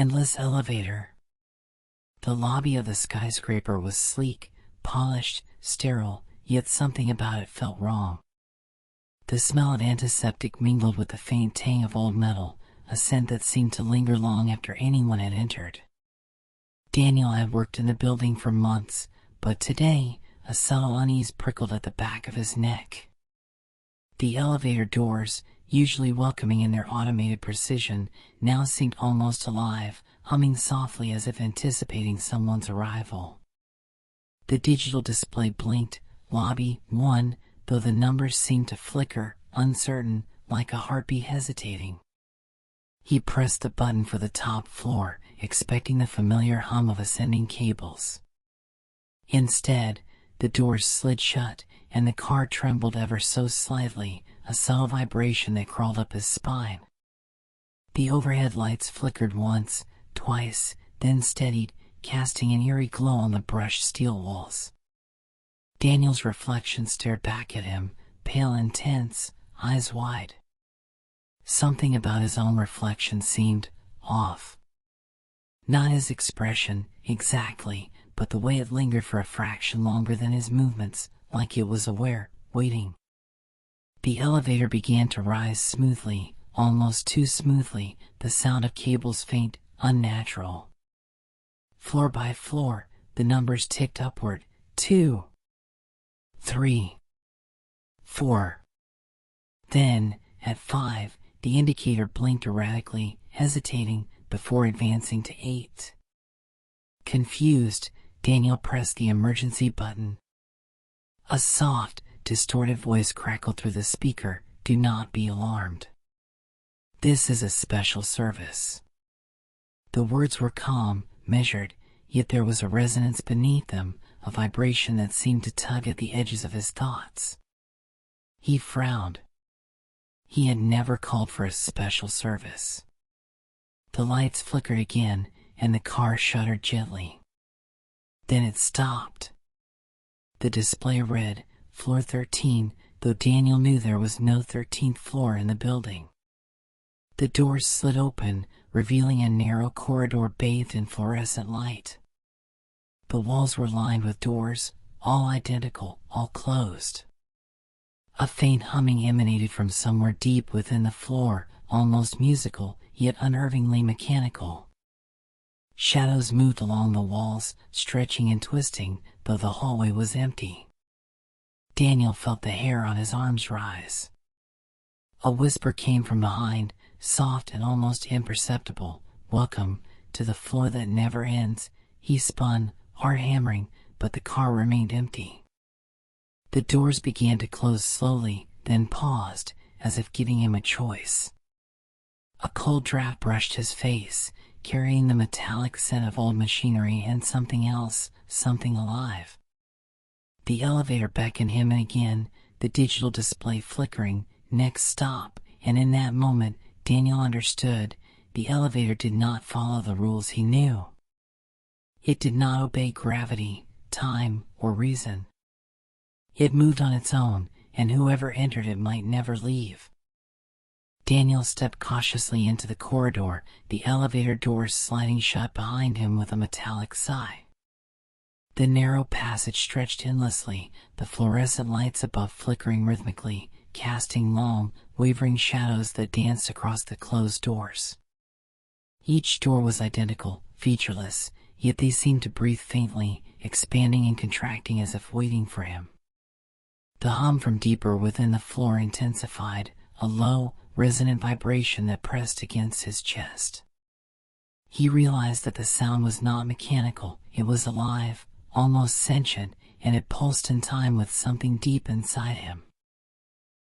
endless elevator. The lobby of the skyscraper was sleek, polished, sterile, yet something about it felt wrong. The smell of antiseptic mingled with the faint tang of old metal, a scent that seemed to linger long after anyone had entered. Daniel had worked in the building for months, but today, a subtle unease prickled at the back of his neck. The elevator doors, usually welcoming in their automated precision, now seemed almost alive, humming softly as if anticipating someone's arrival. The digital display blinked, Lobby 1, though the numbers seemed to flicker, uncertain, like a heartbeat hesitating. He pressed the button for the top floor, expecting the familiar hum of ascending cables. Instead, the doors slid shut, and the car trembled ever so slightly, a subtle vibration that crawled up his spine. The overhead lights flickered once, twice, then steadied, casting an eerie glow on the brushed steel walls. Daniel's reflection stared back at him, pale and tense, eyes wide. Something about his own reflection seemed off. Not his expression, exactly, but the way it lingered for a fraction longer than his movements, like it was aware, waiting. The elevator began to rise smoothly, almost too smoothly, the sound of cables faint, unnatural. Floor by floor, the numbers ticked upward, 2, 3, 4. Then, at 5, the indicator blinked erratically, hesitating, before advancing to 8. Confused, Daniel pressed the emergency button. A soft, distorted voice crackled through the speaker, "Do not be alarmed. This is a special service." The words were calm, measured, yet there was a resonance beneath them, a vibration that seemed to tug at the edges of his thoughts. He frowned. He had never called for a special service. The lights flickered again, and the car shuddered gently. Then it stopped. The display read, Floor 13, though Daniel knew there was no 13th floor in the building. The doors slid open, revealing a narrow corridor bathed in fluorescent light. The walls were lined with doors, all identical, all closed. A faint humming emanated from somewhere deep within the floor, almost musical, yet unnervingly mechanical. Shadows moved along the walls, stretching and twisting, though the hallway was empty. Daniel felt the hair on his arms rise. A whisper came from behind, soft and almost imperceptible, "Welcome to the floor that never ends." He spun, heart hammering, but the car remained empty. The doors began to close slowly, then paused, as if giving him a choice. A cold draft brushed his face, carrying the metallic scent of old machinery and something else, something alive. The elevator beckoned him again, the digital display flickering, "Next stop," and in that moment, Daniel understood, the elevator did not follow the rules he knew. It did not obey gravity, time, or reason. It moved on its own, and whoever entered it might never leave. Daniel stepped cautiously into the corridor, the elevator doors sliding shut behind him with a metallic sigh. The narrow passage stretched endlessly, the fluorescent lights above flickering rhythmically, casting long, wavering shadows that danced across the closed doors. Each door was identical, featureless, yet they seemed to breathe faintly, expanding and contracting as if waiting for him. The hum from deeper within the floor intensified, a low, resonant vibration that pressed against his chest. He realized that the sound was not mechanical, it was alive, almost sentient, and it pulsed in time with something deep inside him.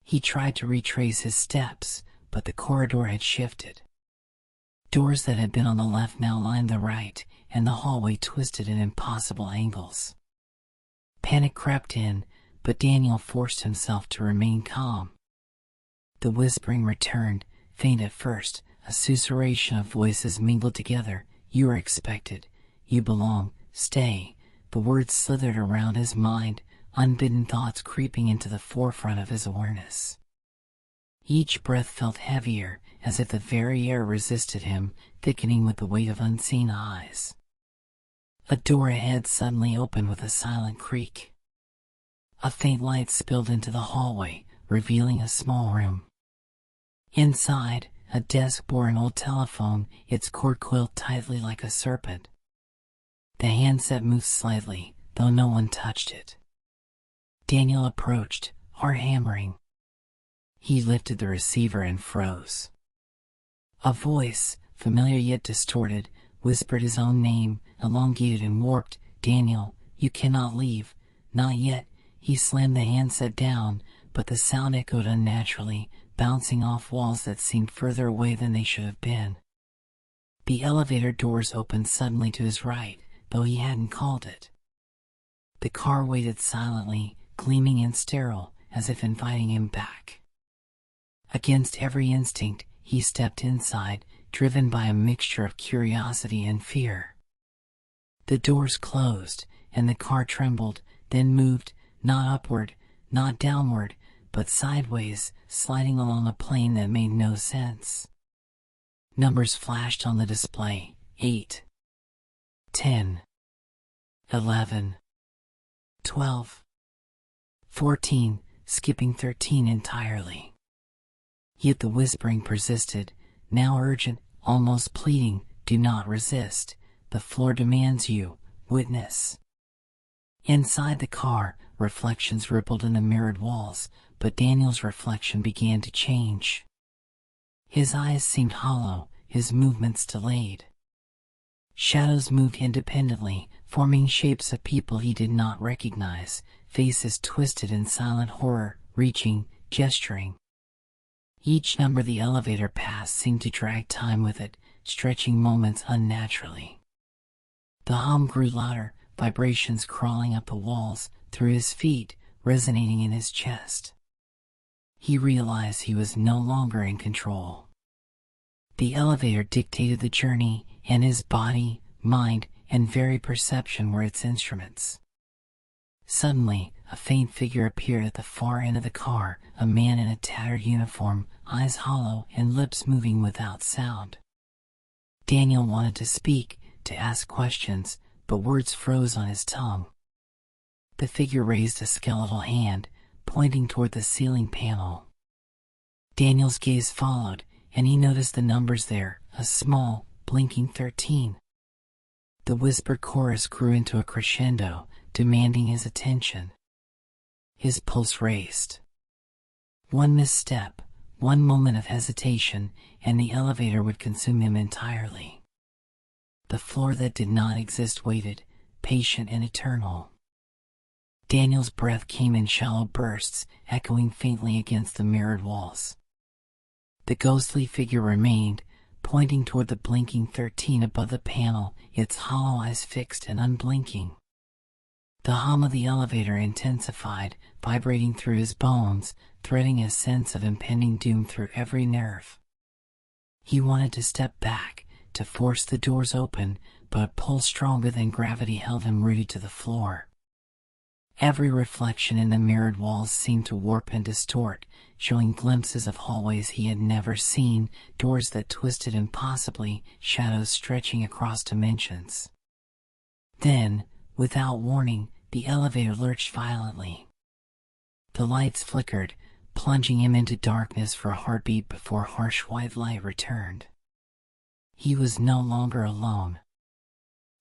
He tried to retrace his steps, but the corridor had shifted. Doors that had been on the left now lined the right, and the hallway twisted at impossible angles. Panic crept in, but Daniel forced himself to remain calm. The whispering returned, faint at first, a susurration of voices mingled together. "You are expected. You belong. Stay." The words slithered around his mind, unbidden thoughts creeping into the forefront of his awareness. Each breath felt heavier, as if the very air resisted him, thickening with the weight of unseen eyes. A door ahead suddenly opened with a silent creak. A faint light spilled into the hallway, revealing a small room. Inside, a desk bore an old telephone, its cord coiled tightly like a serpent. The handset moved slightly, though no one touched it. Daniel approached, heart hammering. He lifted the receiver and froze. A voice, familiar yet distorted, whispered his own name, elongated and warped. "Daniel, you cannot leave. Not yet." He slammed the handset down, but the sound echoed unnaturally, bouncing off walls that seemed further away than they should have been. The elevator doors opened suddenly to his right, though he hadn't called it. The car waited silently, gleaming and sterile, as if inviting him back. Against every instinct, he stepped inside, driven by a mixture of curiosity and fear. The doors closed, and the car trembled, then moved, not upward, not downward, but sideways, sliding along a plane that made no sense. Numbers flashed on the display: 8, 10, 11, 12, 14, skipping 13 entirely. Yet the whispering persisted, now urgent, almost pleading, "Do not resist. The floor demands you, witness." Inside the car, reflections rippled in the mirrored walls, but Daniel's reflection began to change. His eyes seemed hollow, his movements delayed. Shadows moved independently, forming shapes of people he did not recognize, faces twisted in silent horror, reaching, gesturing. Each number the elevator passed seemed to drag time with it, stretching moments unnaturally. The hum grew louder, vibrations crawling up the walls, through his feet, resonating in his chest. He realized he was no longer in control. The elevator dictated the journey, and his body, mind, and very perception were its instruments. Suddenly, a faint figure appeared at the far end of the car, a man in a tattered uniform, eyes hollow and lips moving without sound. Daniel wanted to speak, to ask questions, but words froze on his tongue. The figure raised a skeletal hand, pointing toward the ceiling panel. Daniel's gaze followed, and he noticed the numbers there, a small, blinking 13. The whispered chorus grew into a crescendo, demanding his attention. His pulse raced. One misstep, one moment of hesitation, and the elevator would consume him entirely. The floor that did not exist waited, patient and eternal. Daniel's breath came in shallow bursts, echoing faintly against the mirrored walls. The ghostly figure remained, pointing toward the blinking 13 above the panel, its hollow eyes fixed and unblinking. The hum of the elevator intensified, vibrating through his bones, threading a sense of impending doom through every nerve. He wanted to step back, to force the doors open, but a pull stronger than gravity held him rooted to the floor. Every reflection in the mirrored walls seemed to warp and distort, showing glimpses of hallways he had never seen, doors that twisted impossibly, shadows stretching across dimensions. Then, without warning, the elevator lurched violently. The lights flickered, plunging him into darkness for a heartbeat before harsh white light returned. He was no longer alone.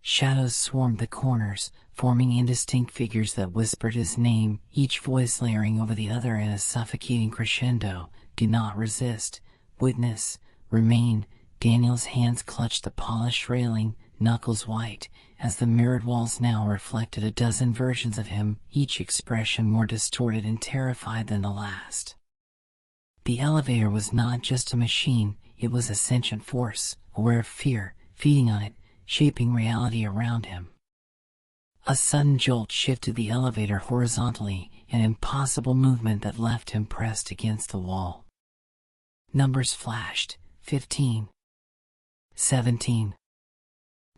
Shadows swarmed the corners, forming indistinct figures that whispered his name, each voice layering over the other in a suffocating crescendo. "Do not resist. Witness. Remain." Daniel's hands clutched the polished railing, knuckles white, as the mirrored walls now reflected a dozen versions of him, each expression more distorted and terrified than the last. The elevator was not just a machine, it was a sentient force, aware of fear, feeding on it, shaping reality around him. A sudden jolt shifted the elevator horizontally, an impossible movement that left him pressed against the wall. Numbers flashed: 15, 17,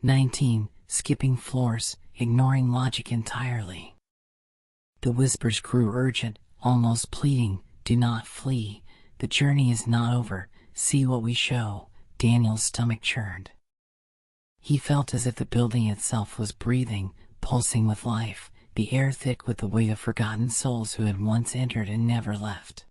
19, skipping floors, ignoring logic entirely. The whispers grew urgent, almost pleading, "Do not flee. The journey is not over. See what we show. Daniel's stomach churned. He felt as if the building itself was breathing, pulsing with life, the air thick with the weight of forgotten souls who had once entered and never left.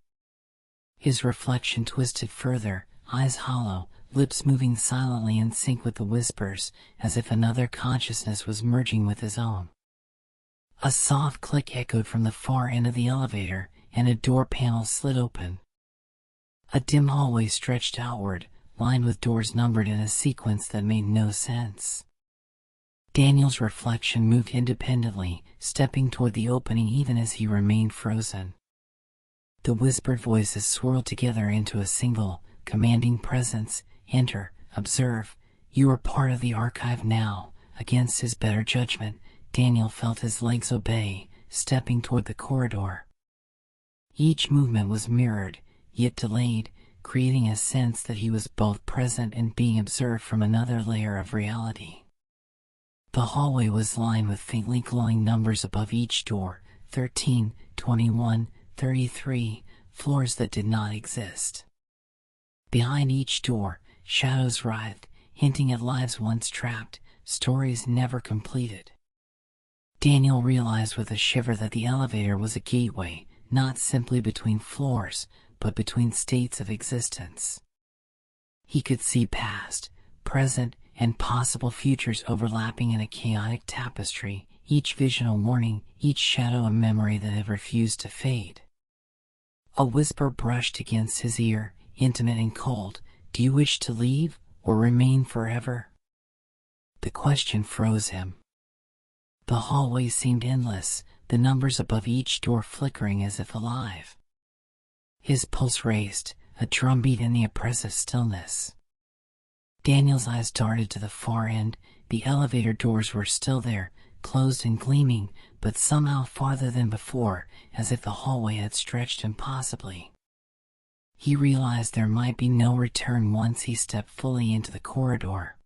His reflection twisted further, eyes hollow, lips moving silently in sync with the whispers, as if another consciousness was merging with his own. A soft click echoed from the far end of the elevator, and a door panel slid open. A dim hallway stretched outward, lined with doors numbered in a sequence that made no sense. Daniel's reflection moved independently, stepping toward the opening even as he remained frozen. The whispered voices swirled together into a single, commanding presence. Enter, observe, you are part of the archive now. Against his better judgment, Daniel felt his legs obey, stepping toward the corridor. Each movement was mirrored, yet delayed, creating a sense that he was both present and being observed from another layer of reality. The hallway was lined with faintly glowing numbers above each door, 13, 21, 33, floors that did not exist. Behind each door, shadows writhed, hinting at lives once trapped, stories never completed. Daniel realized with a shiver that the elevator was a gateway, not simply between floors, but between states of existence. He could see past, present, and possible futures overlapping in a chaotic tapestry, each vision a warning, each shadow a memory that had refused to fade. A whisper brushed against his ear, intimate and cold. Do you wish to leave, or remain forever? The question froze him. The hallway seemed endless, the numbers above each door flickering as if alive. His pulse raced, a drumbeat in the oppressive stillness. Daniel's eyes darted to the far end. The elevator doors were still there, closed and gleaming, but somehow farther than before, as if the hallway had stretched impossibly. He realized there might be no return once he stepped fully into the corridor.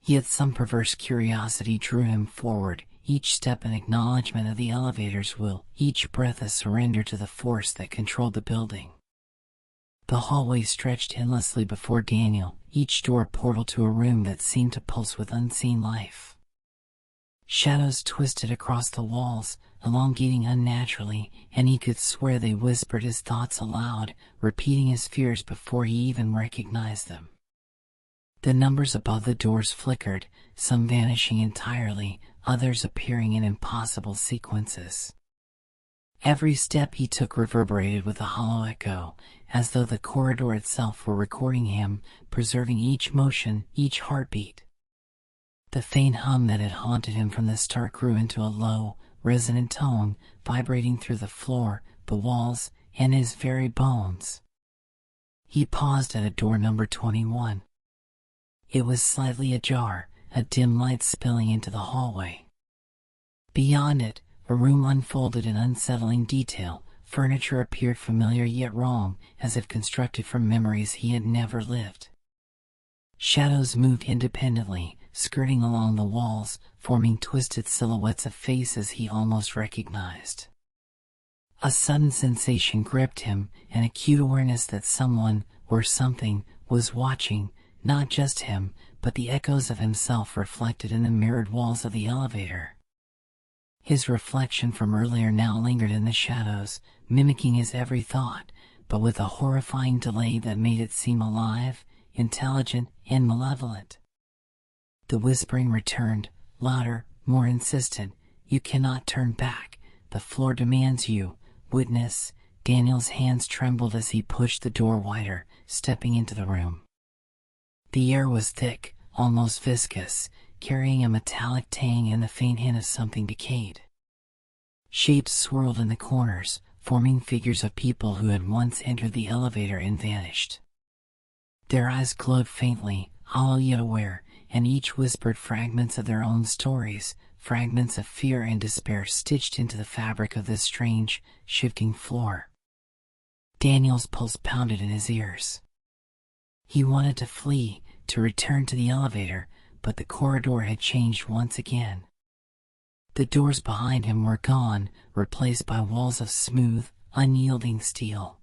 Yet some perverse curiosity drew him forward, each step an acknowledgement of the elevator's will, each breath a surrender to the force that controlled the building. The hallway stretched endlessly before Daniel, each door a portal to a room that seemed to pulse with unseen life. Shadows twisted across the walls, elongating unnaturally, and he could swear they whispered his thoughts aloud, repeating his fears before he even recognized them. The numbers above the doors flickered, some vanishing entirely, others appearing in impossible sequences. Every step he took reverberated with a hollow echo, as though the corridor itself were recording him, preserving each motion, each heartbeat. The faint hum that had haunted him from the start grew into a low, resonant tone, vibrating through the floor, the walls, and his very bones. He paused at a door number 21. It was slightly ajar, a dim light spilling into the hallway. Beyond it, a room unfolded in unsettling detail. Furniture appeared familiar yet wrong, as if constructed from memories he had never lived. Shadows moved independently, skirting along the walls, forming twisted silhouettes of faces he almost recognized. A sudden sensation gripped him, an acute awareness that someone, or something, was watching, not just him, but the echoes of himself reflected in the mirrored walls of the elevator. His reflection from earlier now lingered in the shadows, mimicking his every thought, but with a horrifying delay that made it seem alive, intelligent, and malevolent. The whispering returned, louder, more insistent. You cannot turn back. The floor demands you. Witness. Daniel's hands trembled as he pushed the door wider, stepping into the room. The air was thick, almost viscous, carrying a metallic tang and the faint hint of something decayed. Shapes swirled in the corners, forming figures of people who had once entered the elevator and vanished. Their eyes glowed faintly, hollow yet aware, and each whispered fragments of their own stories, fragments of fear and despair stitched into the fabric of this strange, shifting floor. Daniel's pulse pounded in his ears. He wanted to flee, to return to the elevator, but the corridor had changed once again. The doors behind him were gone, replaced by walls of smooth, unyielding steel.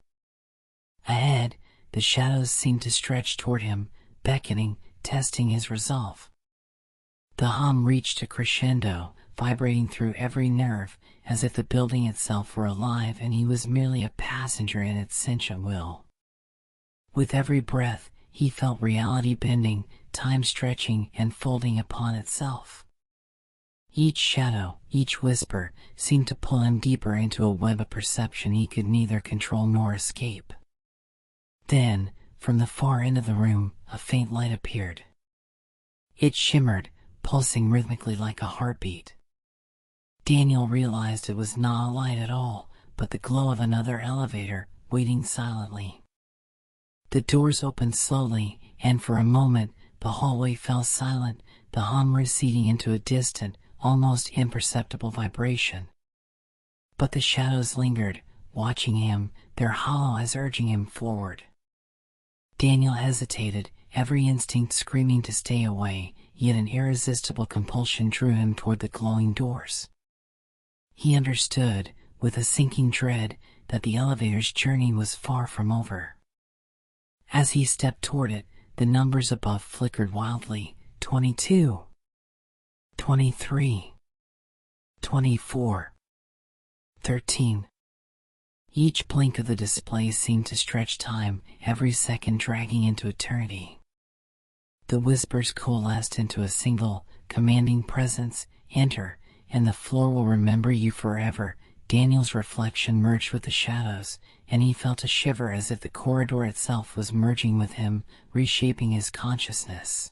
Ahead, the shadows seemed to stretch toward him, beckoning, testing his resolve. The hum reached a crescendo, vibrating through every nerve, as if the building itself were alive and he was merely a passenger in its sentient will. With every breath, he felt reality bending, time stretching and folding upon itself. Each shadow, each whisper, seemed to pull him deeper into a web of perception he could neither control nor escape. Then, from the far end of the room, a faint light appeared. It shimmered, pulsing rhythmically like a heartbeat. Daniel realized it was not a light at all, but the glow of another elevator, waiting silently. The doors opened slowly, and for a moment, the hallway fell silent, the hum receding into a distant, almost imperceptible vibration. But the shadows lingered, watching him, their hollow eyes urging him forward. Daniel hesitated, every instinct screaming to stay away, yet an irresistible compulsion drew him toward the glowing doors. He understood, with a sinking dread, that the elevator's journey was far from over. As he stepped toward it, the numbers above flickered wildly. 22, 23, 24, 13. Each blink of the display seemed to stretch time, every second dragging into eternity. The whispers coalesced into a single, commanding presence, "Enter, and the floor will remember you forever." Daniel's reflection merged with the shadows, and he felt a shiver as if the corridor itself was merging with him, reshaping his consciousness.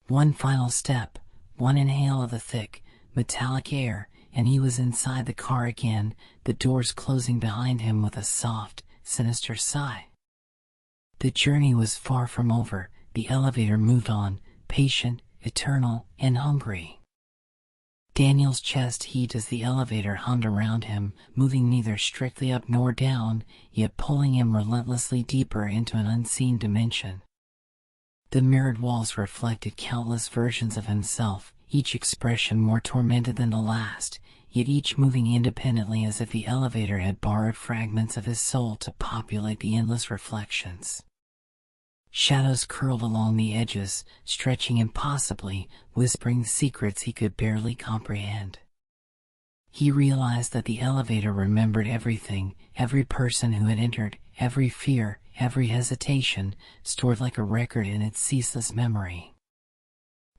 One final step, one inhale of the thick, metallic air, and he was inside the car again, the doors closing behind him with a soft, sinister sigh. The journey was far from over. The elevator moved on, patient, eternal, and hungry. Daniel's chest heaved as the elevator hummed around him, moving neither strictly up nor down, yet pulling him relentlessly deeper into an unseen dimension. The mirrored walls reflected countless versions of himself, each expression more tormented than the last, yet each moving independently as if the elevator had borrowed fragments of his soul to populate the endless reflections. Shadows curled along the edges, stretching impossibly, whispering secrets he could barely comprehend. He realized that the elevator remembered everything, every person who had entered, every fear, every hesitation, stored like a record in its ceaseless memory.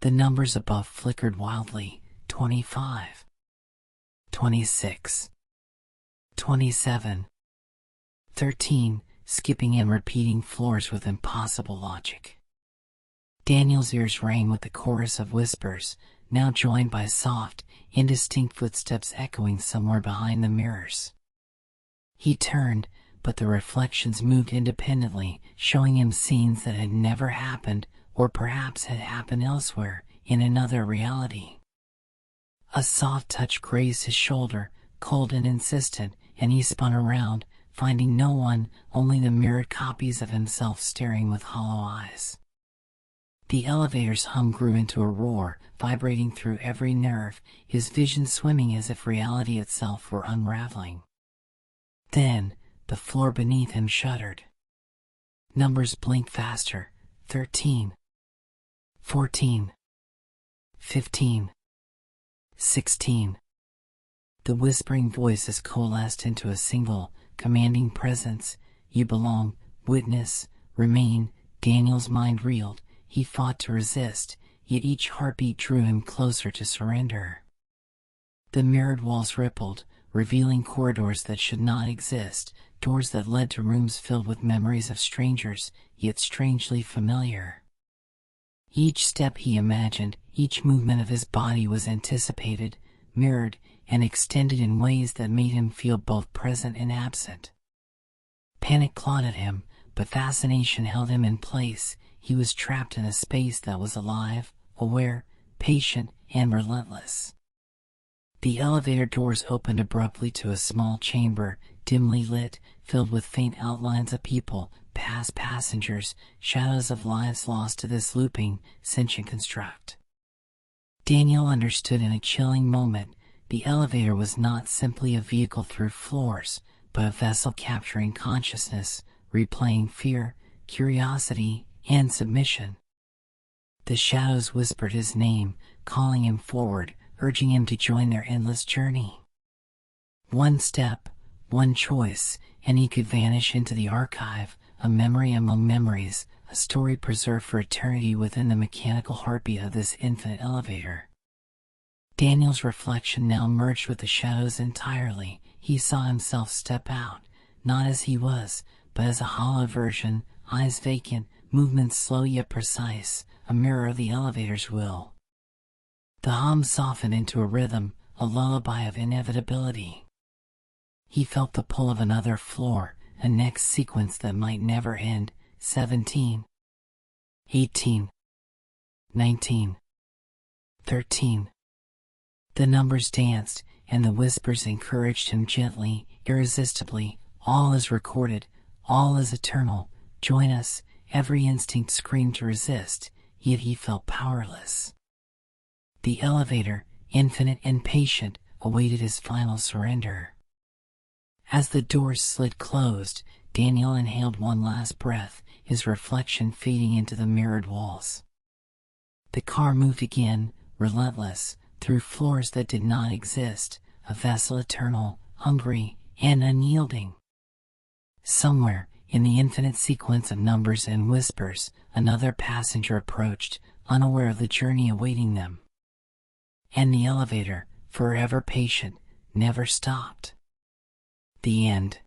The numbers above flickered wildly. 25, 26, 27, 13, skipping and repeating floors with impossible logic. Daniel's ears rang with the chorus of whispers, now joined by soft, indistinct footsteps echoing somewhere behind the mirrors. He turned, but the reflections moved independently, showing him scenes that had never happened, or perhaps had happened elsewhere, in another reality. A soft touch grazed his shoulder, cold and insistent, and he spun around, finding no one, only the mirrored copies of himself staring with hollow eyes. The elevator's hum grew into a roar, vibrating through every nerve, his vision swimming as if reality itself were unraveling. Then, the floor beneath him shuddered. Numbers blinked faster. 13, 14, 15, 16. The whispering voices coalesced into a single, commanding presence. "You belong, witness, remain." Daniel's mind reeled. He fought to resist, yet each heartbeat drew him closer to surrender. The mirrored walls rippled, revealing corridors that should not exist, doors that led to rooms filled with memories of strangers, yet strangely familiar. Each step he imagined, each movement of his body was anticipated, mirrored, and extended in ways that made him feel both present and absent. Panic clawed at him, but fascination held him in place. He was trapped in a space that was alive, aware, patient, and relentless. The elevator doors opened abruptly to a small chamber, dimly lit, filled with faint outlines of people, past passengers, shadows of lives lost to this looping, sentient construct. Daniel understood in a chilling moment. The elevator was not simply a vehicle through floors, but a vessel capturing consciousness, replaying fear, curiosity, and submission. The shadows whispered his name, calling him forward, urging him to join their endless journey. One step, one choice, and he could vanish into the archive, a memory among memories, a story preserved for eternity within the mechanical heartbeat of this infinite elevator. Daniel's reflection now merged with the shadows entirely. He saw himself step out, not as he was, but as a hollow version, eyes vacant, movements slow yet precise, a mirror of the elevator's will. The hum softened into a rhythm, a lullaby of inevitability. He felt the pull of another floor, a next sequence that might never end. 17, 18, 19, 13. The numbers danced, and the whispers encouraged him gently, irresistibly. All is recorded, all is eternal. Join us. Every instinct screamed to resist, yet he felt powerless. The elevator, infinite and patient, awaited his final surrender. As the doors slid closed, Daniel inhaled one last breath, his reflection fading into the mirrored walls. The car moved again, relentless, through floors that did not exist, a vessel eternal, hungry, and unyielding. Somewhere, in the infinite sequence of numbers and whispers, another passenger approached, unaware of the journey awaiting them. And the elevator, forever patient, never stopped. The end.